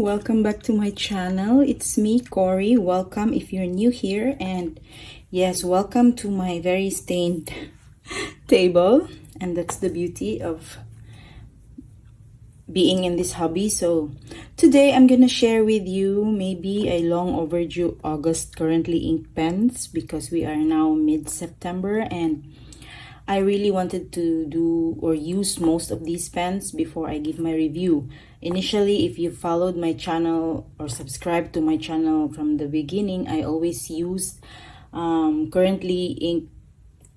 welcome back to my channel. It's me, Cory. Welcome if you're new here, and yes, welcome to my very stained table. And that's the beauty of being in this hobby. So today I'm gonna share with you maybe a long overdue August currently ink pens, because we are now mid-September and I really wanted to do or use most of these pens before I give my review. Initially, if you followed my channel or subscribed to my channel from the beginning, I always use currently ink.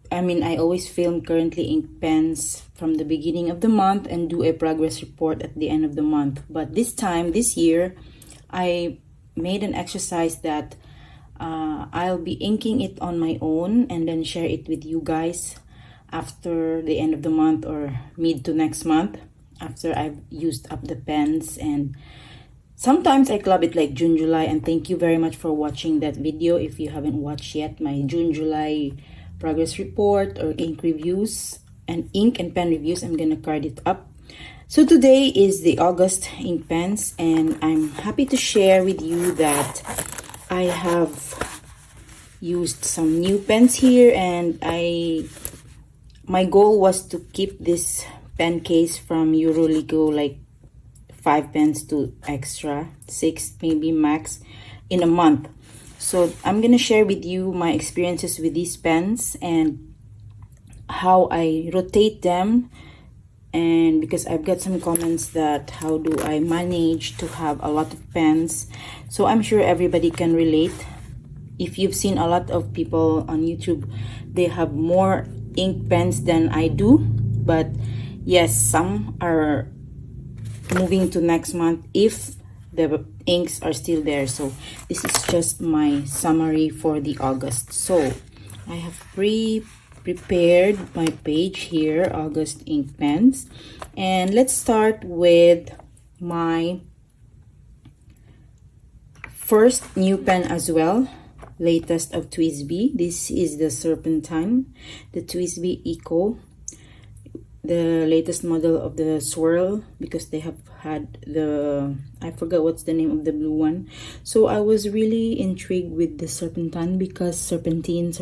I always film currently ink pens from the beginning of the month and do a progress report at the end of the month. But this year, I made an exercise that I'll be inking it on my own and then share it with you guys after the end of the month or mid to next month, after I've used up the pens. And sometimes I club it like June, July, and thank you very much for watching that video. If you haven't watched yet my June, July progress report or ink reviews and ink and pen reviews, I'm gonna card it up. So today is the August ink pens, and I'm happy to share with you that I have used some new pens here, and my goal was to keep this pen case from Euroligo like 5 pens to extra 6 maybe max in a month. So I'm gonna share with you my experiences with these pens and how I rotate them, and because I've got some comments that how do I manage to have a lot of pens. So I'm sure everybody can relate. If you've seen a lot of people on YouTube, they have more ink pens than I do, but yes, some are moving to next month if the inks are still there. So this is just my summary for the August. So I have prepared my page here, August ink pens, and let's start with my first new pen as well, latest of TWSBI. This is the Serpentine, the TWSBI Eco, the latest model of the swirl, because they have had I forgot what's the name of the blue one. So I was really intrigued with the Serpentine because Serpentine.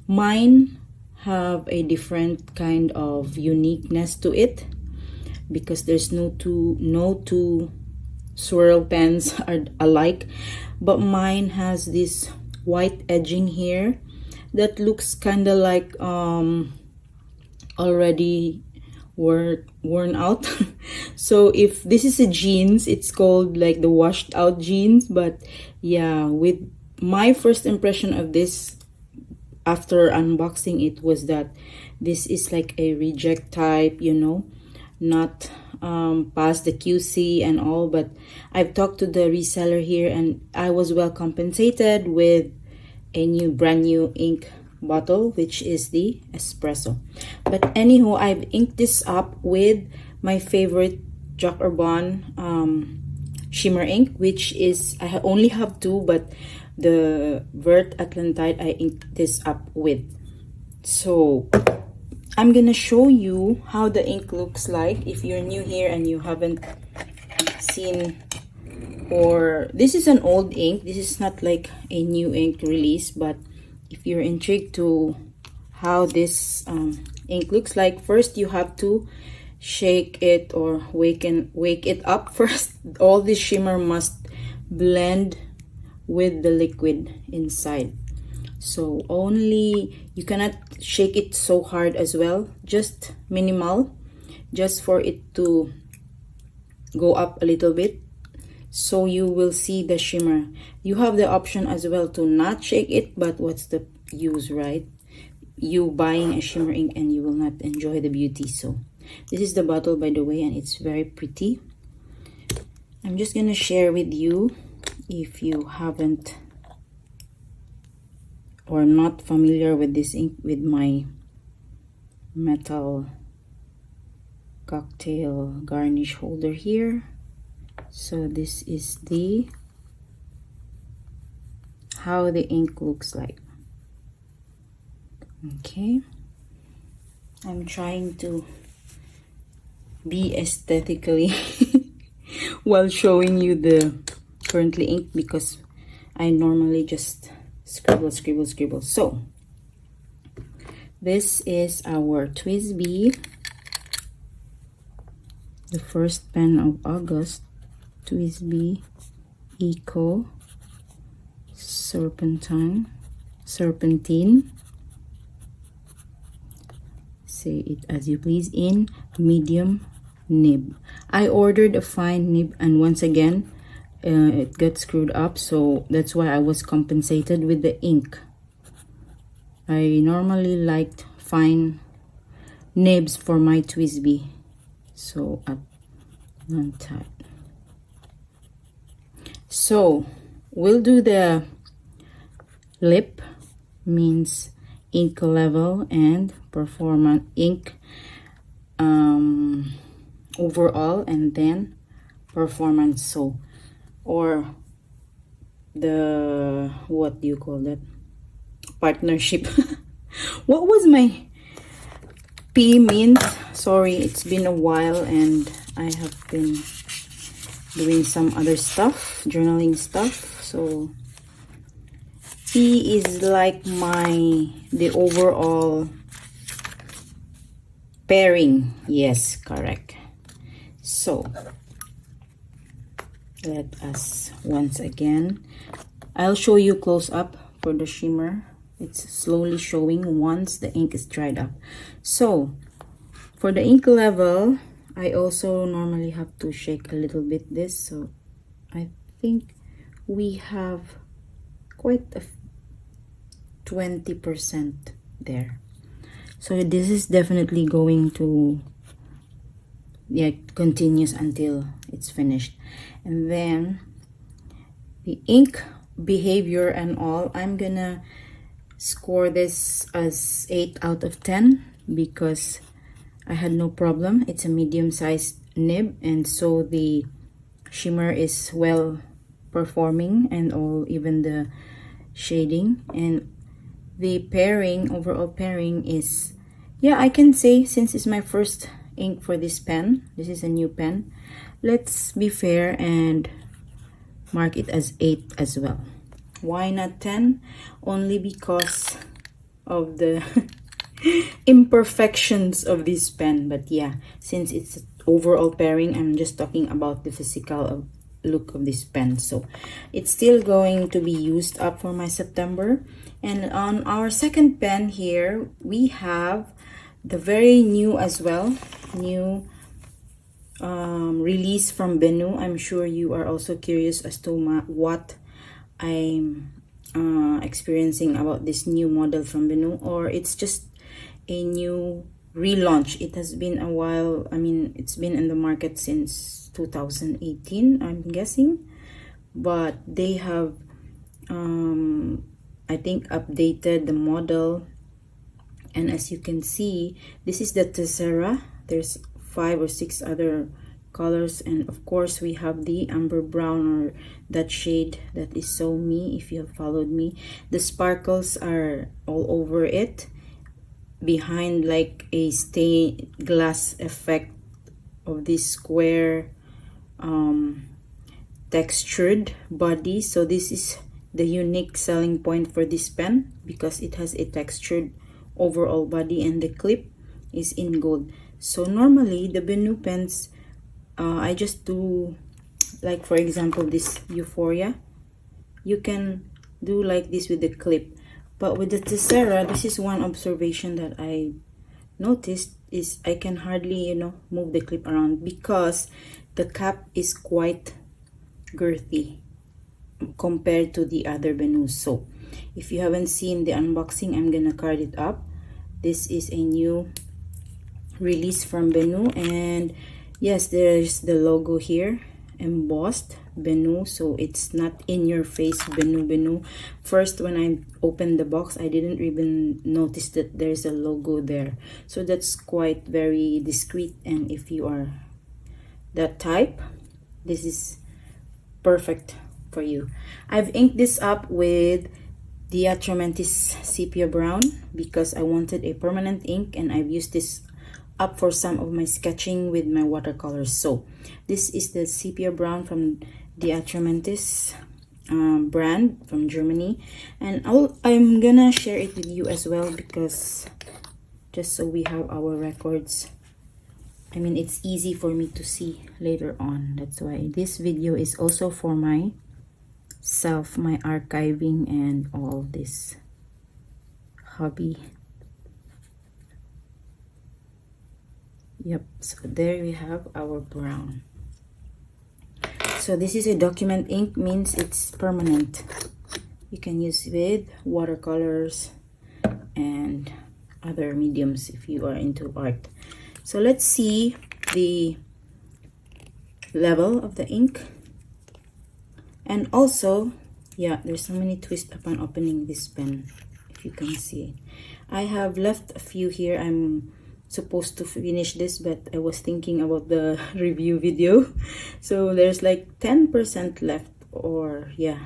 Mine have a different kind of uniqueness to it, because there's no two swirl pens are alike, but mine has this white edging here that looks kind of like already worn out. So if this is a jeans, it's called like the washed out jeans. But yeah, with my first impression of this after unboxing it was that this is like a reject type, you know, not past the QC and all. But I've talked to the reseller here and I was well compensated with a brand new ink bottle, which is the espresso. But anywho, I've inked this up with my favorite Jock Urban shimmer ink, which is I only have 2, but the Vert Atlantite I inked this up with. So I'm gonna show you how the ink looks like if you're new here and you haven't seen, or this is an old ink. This is not like a new ink release, but if you're intrigued to how this ink looks like, first you have to shake it or wake it up first. All this shimmer must blend with the liquid inside. So only, you cannot shake it so hard as well, just minimal, just for it to go up a little bit, so you will see the shimmer. You have the option as well to not shake it, but what's the use, right? You buying a shimmer ink and you will not enjoy the beauty. So this is the bottle, by the way, and it's very pretty. I'm just gonna share with you, if you haven't or not familiar with this ink, with my metal cocktail garnish holder here. So this is how the ink looks like. Okay, I'm trying to be aesthetically while showing you the currently ink, because I normally just scribble. So this is our TWSBI, the first pen of August, TWSBI Eco Serpentine, say it as you please, in medium nib. I ordered a fine nib, and once again it got screwed up, so that's why I was compensated with the ink. I normally liked fine nibs for my TWSBI, so at one time. So we'll do the lip, means ink level and performance, ink overall, and then performance. So, or the, what do you call that, partnership. What was my P means? Sorry, it's been a while and I have been doing some other stuff, journaling stuff. So P is like the overall pairing. Yes, correct. So let us once again, I'll show you close up for the shimmer. It's slowly showing once the ink is dried up. So for the ink level, I also normally have to shake a little bit this, so I think we have quite a 20% there. So this is definitely going to, yeah, continues until it's finished. And then the ink behavior and all, I'm gonna score this as 8 out of 10 because I had no problem. It's a medium-sized nib, and so the shimmer is well performing and all, even the shading. And the pairing, overall pairing is, yeah, I can say, since it's my first ink for this pen, this is a new pen, let's be fair and mark it as 8 as well. Why not 10? Only because of the imperfections of this pen. But yeah, since it's overall pairing, I'm just talking about the physical look of this pen. So it's still going to be used up for my September. And on our second pen here, we have the very new as well, new release from Benu. I'm sure you are also curious as to what I'm experiencing about this new model from Benu, or it's just a new relaunch. It has been a while. I mean, it's been in the market since 2018, I'm guessing, but they have I think updated the model. And as you can see, this is the Tessera. There's 5 or 6 other colors, and of course we have the amber brown, or that shade that is so me if you have followed me. The sparkles are all over it, behind like a stained glass effect of this square textured body. So this is the unique selling point for this pen, because it has a textured overall body and the clip is in gold. So normally the Benu pens, I just do, like for example this Euphoria, you can do like this with the clip. But with the Tessera, this is one observation that I noticed, is I can hardly, you know, move the clip around because the cap is quite girthy compared to the other Benus. So if you haven't seen the unboxing, I'm gonna card it up. This is a new release from Benu, and yes, there's the logo here, embossed Benu, so it's not in your face Benu. First, when I opened the box, I didn't even notice that there's a logo there, so that's quite very discreet. And if you are that type, this is perfect for you. I've inked this up with Diatramentis Sepia Brown because I wanted a permanent ink, and I've used this up for some of my sketching with my watercolors. So this is the sepia brown from the Atramantis brand from Germany, and I'm gonna share it with you as well, because just so we have our records. I mean, it's easy for me to see later on. That's why this video is also for myself, my archiving and all this hobby. Yep, so there we have our brown. So this is a document ink, means it's permanent. You can use with watercolors and other mediums if you are into art. So let's see the level of the ink. And also, yeah, there's so many twists upon opening this pen, if you can see. I have left a few here. I'm supposed to finish this, but I was thinking about the review video, so there's like 10% left, or yeah.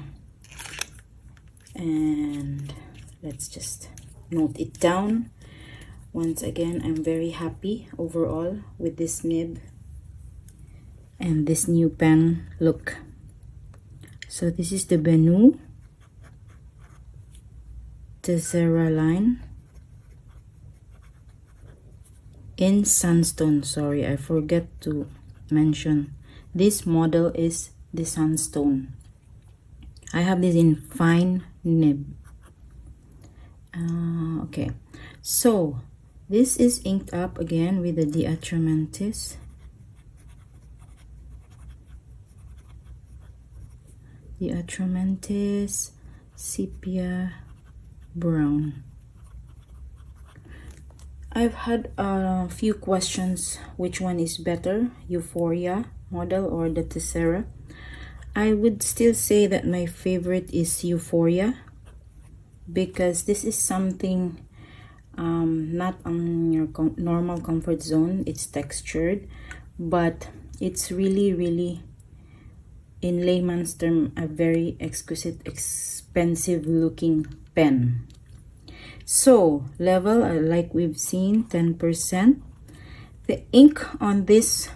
And let's just note it down. Once again, I'm very happy overall with this nib and this new pen look. So this is the Benu Tessera line in Sunstone. Sorry, I forgot to mention this model is the Sunstone. I have this in fine nib. Okay, so this is inked up again with the Atramantis. The Atramantis sepia brown. I've had a few questions, which one is better, Euphoria model or the Tessera. I would still say that my favorite is Euphoria, because this is something not on your normal comfort zone. It's textured, but it's really, in layman's term, a very exquisite, expensive looking pen. So level, like we've seen, 10%. The ink on this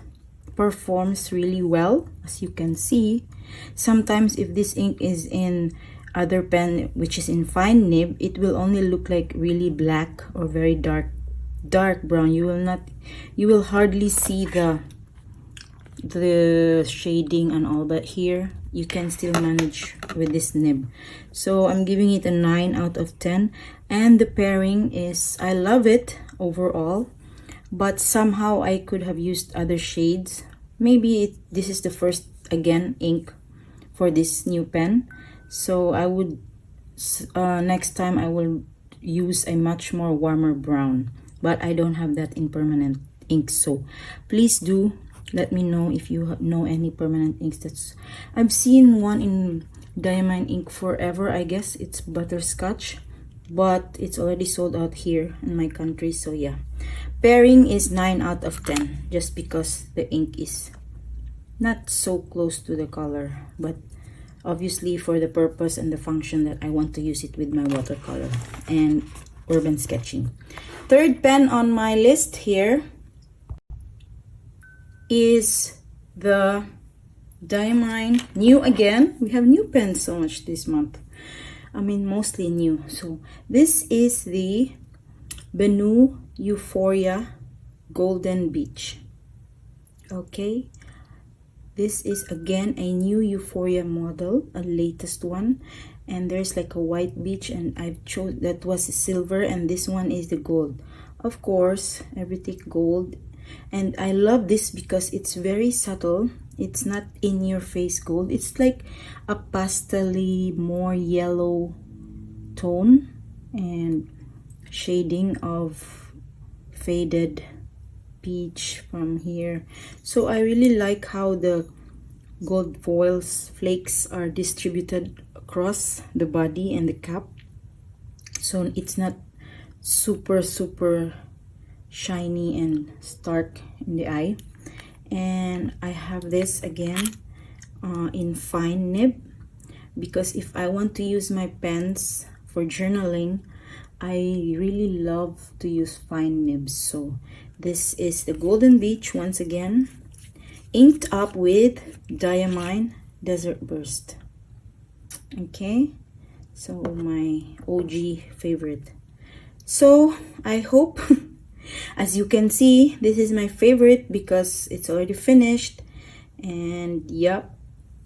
performs really well, as you can see. Sometimes if this ink is in other pen, which is in fine nib, it will only look like really black or very dark brown. You will hardly see the shading and all, but here you can still manage with this nib. So I'm giving it a 9 out of 10. And the pairing is, I love it overall, but somehow I could have used other shades. Maybe this is the first, again, ink for this new pen. So I would, next time I will use a much more warmer brown. But I don't have that in permanent ink. So please do let me know if you know any permanent inks. I've seen one in diamond ink forever. I guess it's butterscotch, but it's already sold out here in my country. So yeah, pairing is 9 out of 10, just because the ink is not so close to the color, but obviously for the purpose and the function that I want to use it with my watercolor and urban sketching. Third pen on my list here is the Diamine, new again. We have new pens so much this month. I mean, mostly new. So this is the Benu Euphoria Golden Beach. Okay, this is again a new Euphoria model, a latest one, and there's like a white beach, and I've chose that was silver, and this one is the gold. Of course, everything gold. And I love this because it's very subtle. It's not in your face gold. It's like a pastel-y, more yellow tone and shading of faded peach from here. So I really like how the gold foils flakes are distributed across the body and the cap. So it's not super shiny and stark in the eye. And I have this again in fine nib, because if I want to use my pens for journaling, I really love to use fine nibs. So This is the Golden Beach once again, inked up with Diamine Desert Burst. Okay, so my OG favorite. So I hope as you can see, this is my favorite because it's already finished. And yep,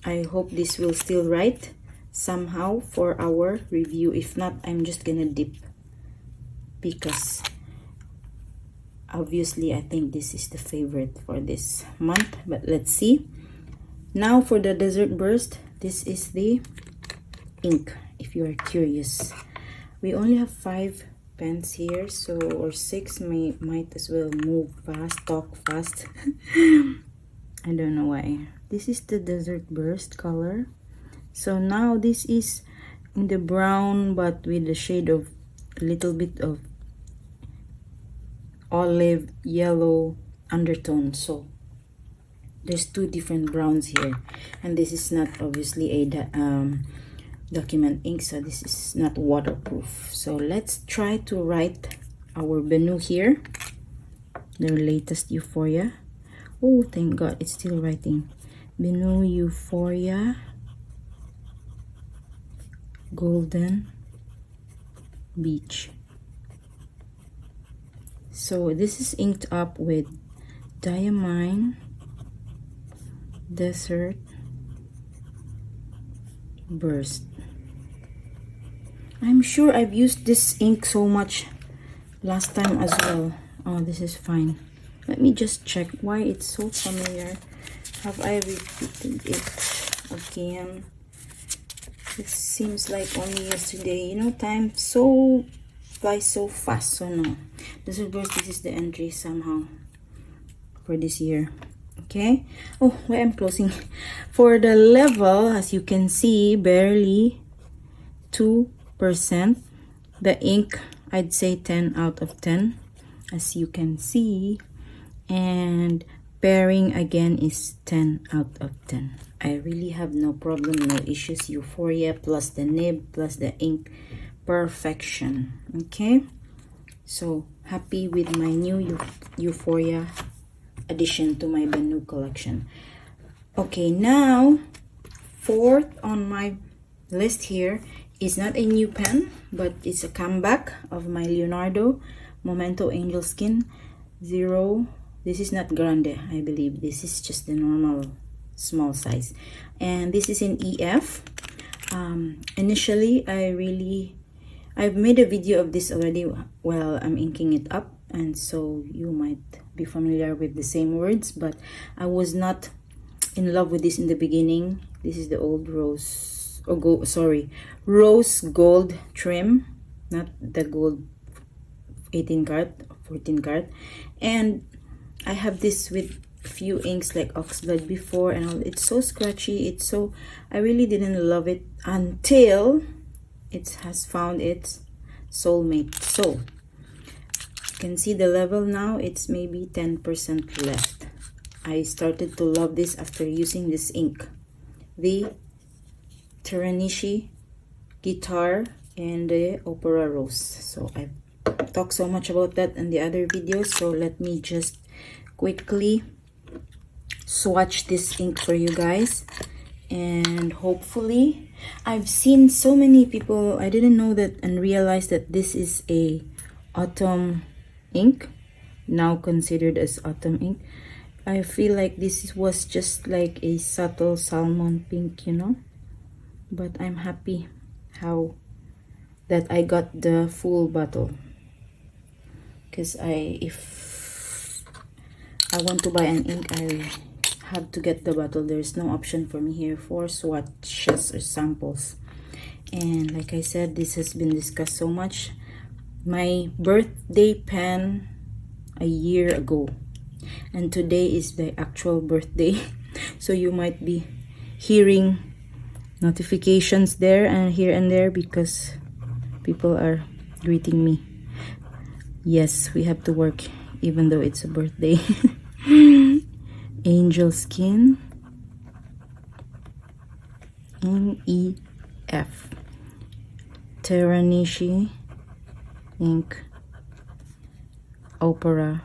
I hope this will still write somehow for our review. If not, I'm just gonna dip because obviously I think this is the favorite for this month. But let's see. Now for the Desert Burst, this is the ink if you are curious. We only have 5 pens here, so or 6, might as well move fast, talk fast. I don't know why. This is the Desert Burst color. So now this is in the brown but with a shade of a little bit of olive yellow undertone. So there's 2 different browns here, and this is not obviously a document ink, so this is not waterproof. So let's try to write our Benu here, the latest Euphoria. Oh, thank God, it's still writing. Benu Euphoria Golden Beach. So this is inked up with Diamine Desert Burst. I'm sure I've used this ink so much last time as well. Oh, this is fine. Let me just check why it's so familiar. Have I repeated it again? It seems like only yesterday. You know, time so flies so fast. So no, this is the entry somehow for this year. Okay. Oh, why I'm closing. For the level, as you can see, barely 2%. The ink, I'd say 10 out of 10, as you can see. And pairing again is 10 out of 10. I really have no problem, no issues. Euphoria plus the nib plus the ink, perfection. Okay, so happy with my new Euphoria addition to my Benu collection. Okay, now 4th on my list here is not a new pen, but it's a comeback of my Leonardo Momento Angel Skin 0. This is not grande, I believe. This is just the normal small size, and this is in EF. Initially, I've made a video of this already while I'm inking it up, and so you might be familiar with the same words, but I was not in love with this in the beginning. This is the old rose, rose gold trim, not the gold 18 karat, 14 karat. And I have this with a few inks like Oxblood before, and it's so scratchy. I really didn't love it until it has found its soulmate. So you can see the level now, it's maybe 10% left. I started to love this after using this ink, the Teranishi Guitar and the Opera Rose. So I've talked so much about that in the other videos, so let me just quickly swatch this ink for you guys. And hopefully, I've seen so many people, I didn't know that and realized that this is a autumn ink, now considered as autumn ink. I feel like this was just like a subtle salmon pink, you know, but I'm happy how that I got the full bottle, because if I want to buy an ink, I have to get the bottle. There's no option for me here for swatches or samples. And like I said, this has been discussed so much. My birthday pen a year ago, and today is the actual birthday. So you might be hearing notifications there and here and there because people are greeting me. Yes, we have to work even though it's a birthday. Angel Skin NEF Teranishi ink, Opera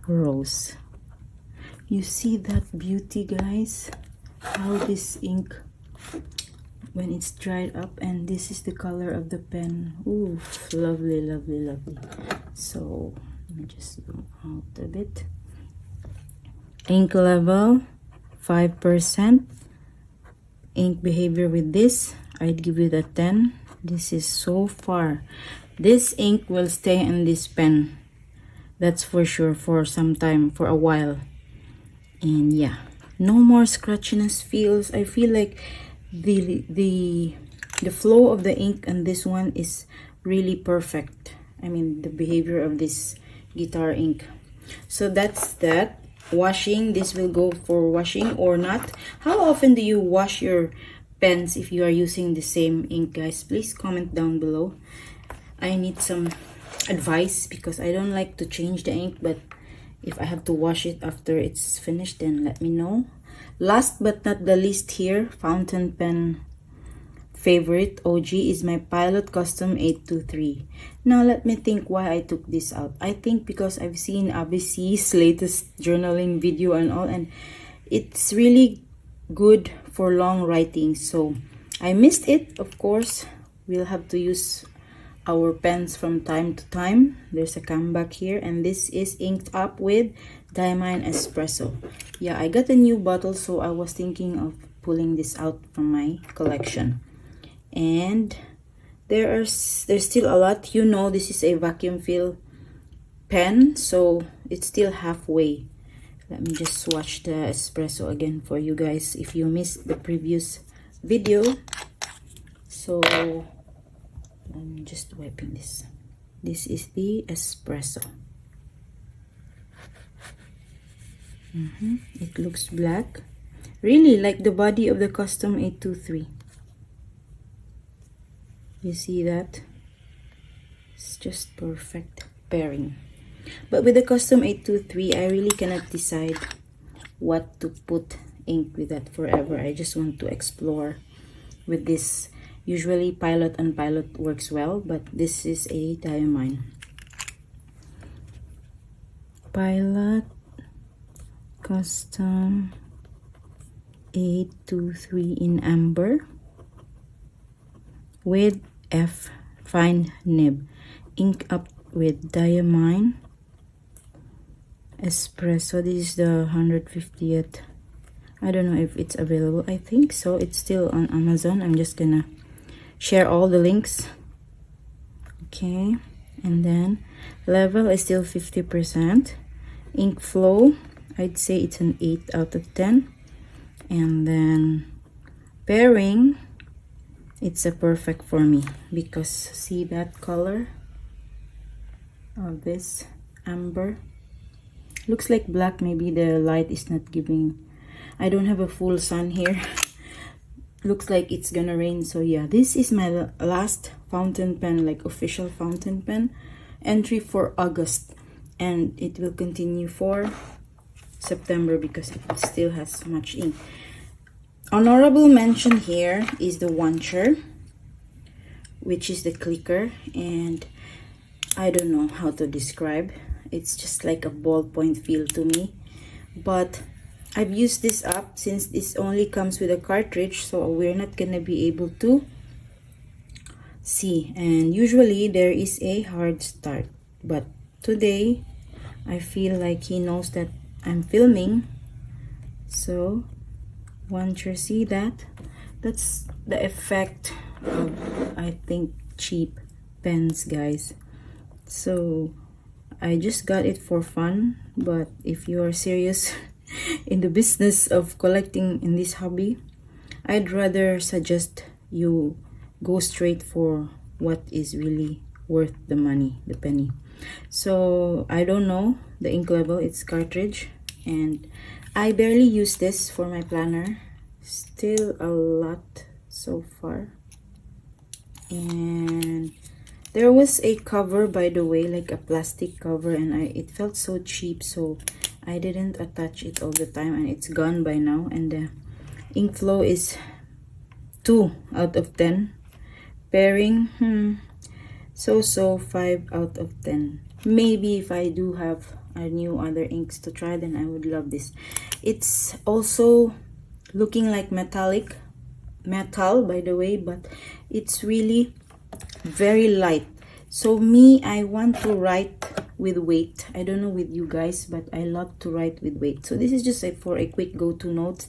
rose. You see that beauty, guys? How this ink, when it's dried up, and this is the color of the pen. Ooh, lovely, lovely, lovely. So let me just zoom out a bit. Ink level 5%. Ink behavior with this, I'd give it a 10. This is so far. This ink will stay in this pen, that's for sure, for some time, for a while. And yeah, no more scratchiness feels. I feel like the flow of the ink on this one is really perfect. I mean, the behavior of this guitar ink. So that's that. Washing, this will go for washing or not. How often do you wash your pens if you are using the same ink, guys? Please comment down below. I need some advice because I don't like to change the ink, but if I have to wash it after it's finished, then let me know. Last but not the least here, fountain pen favorite OG is my Pilot Custom 823. Now let me think why I took this out. I think because I've seen ABC's latest journaling video and all, and it's really good for long writing. So I missed it. Of course, we'll have to use our pens from time to time. There's a comeback here, and this is inked up with Diamine Espresso. Yeah, I got a new bottle, so I was thinking of pulling this out from my collection. And there's still a lot. You know, this is a vacuum fill pen, so it's still halfway. Let me just swatch the espresso again for you guys if you missed the previous video. So I'm just wiping this. This is the espresso. It looks black, really like the body of the Custom 823. You see that? It's just perfect pairing. But with the Custom 823, I really cannot decide what to put ink with that forever. I just want to explore with this. Usually Pilot and Pilot works well, but this is a Diamine. Pilot Custom 823 in amber with F fine nib. Ink up with Diamine Espresso. This is the 150th. I don't know if it's available. I think so. It's still on Amazon. I'm just gonna share all the links. Okay, and then level is still 50%. Ink flow, I'd say it's an 8 out of 10. And then pairing, it's a perfect for me because see that color of this amber, looks like black. Maybe the light is not giving, I don't have a full sun here. Looks like it's gonna rain. So yeah, this is my last fountain pen, like official fountain pen entry for August, and it will continue for September because it still has much ink. Honorable mention here is the Wancher, which is the clicker, and I don't know how to describe. It's just like a ballpoint feel to me, but I've used this up since this only comes with a cartridge, so we're not gonna be able to see, and usually there is a hard start, but today I feel like he knows that I'm filming. So Wancher, see that? That's the effect of, I think, cheap pens, guys. So I just got it for fun, but if you are serious in the business of collecting in this hobby, I'd rather suggest you go straight for what is really worth the money, the penny. So I don't know the ink level, it's cartridge, and I barely use this for my planner. Still a lot so far. And there was a cover, by the way, like a plastic cover, and it felt so cheap, so I didn't attach it all the time, and it's gone by now. And the ink flow is 2 out of 10. Pairing, so 5 out of 10. Maybe if I do have new other inks to try, then I would love this. It's also looking like metallic metal, by the way, but it's really very light. So me, I want to write with weight. I don't know with you guys, but I love to write with weight. So this is just for a quick go-to notes,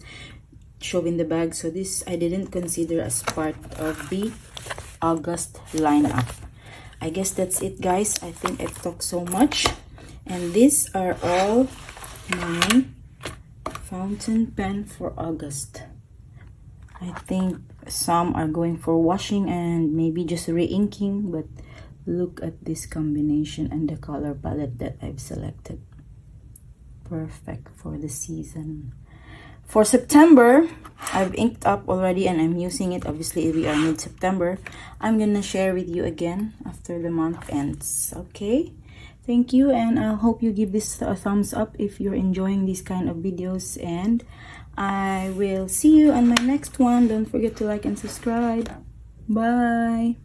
show in the bag. So this I didn't consider as part of the August lineup. I guess that's it, guys. I think I've talked so much, and these are all my fountain pen for August. I think some are going for washing and maybe just re-inking, but look at this combination and the color palette that I've selected. Perfect for the season. For September, I've inked up already and I'm using it. Obviously, we are mid-September. I'm gonna share with you again after the month ends. Okay? Thank you, and I hope you give this a thumbs up if you're enjoying these kind of videos, and I will see you on my next one. Don't forget to like and subscribe. Bye!